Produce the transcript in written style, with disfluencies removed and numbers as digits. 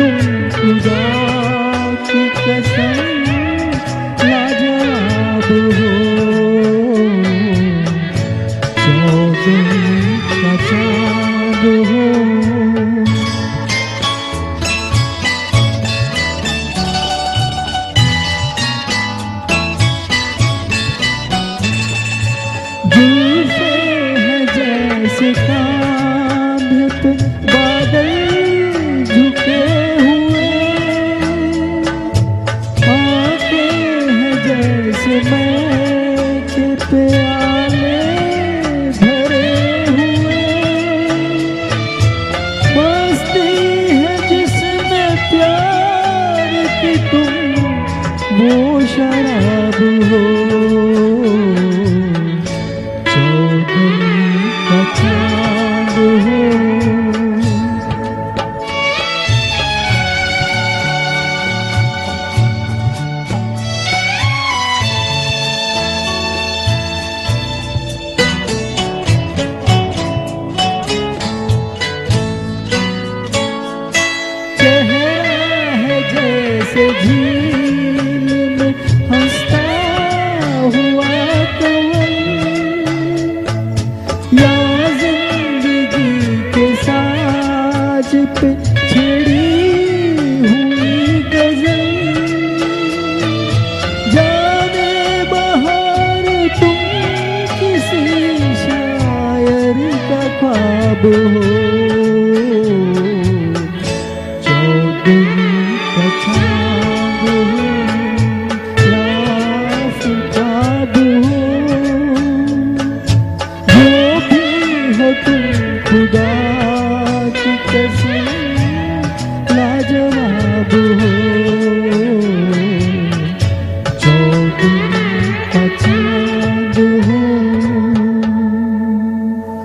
तुम खुदा की कसम लाजवाब हो, चौदहवीं का चाँद हो। जुल्फे हैं जैसे कांधे पे बादल झुके हुए, आंखें हैं जैसे मैके पे आले भरे हुए, मस्ती है जिसमें प्यार की तुम वो शराब हो, चौदहवीं का चाँद हो। चेहरा है जैसे झील में हंसता हुआ कंवल, या जिंदगी के साज पे छिड़ी हुई गजल। जाने बहार तुम किसी शायर का ख्वाब हो, चौदहवीं का चाँद हो, लाजवाब हो। जो भी हो तुम खुदा की कसम लाजवाब हो।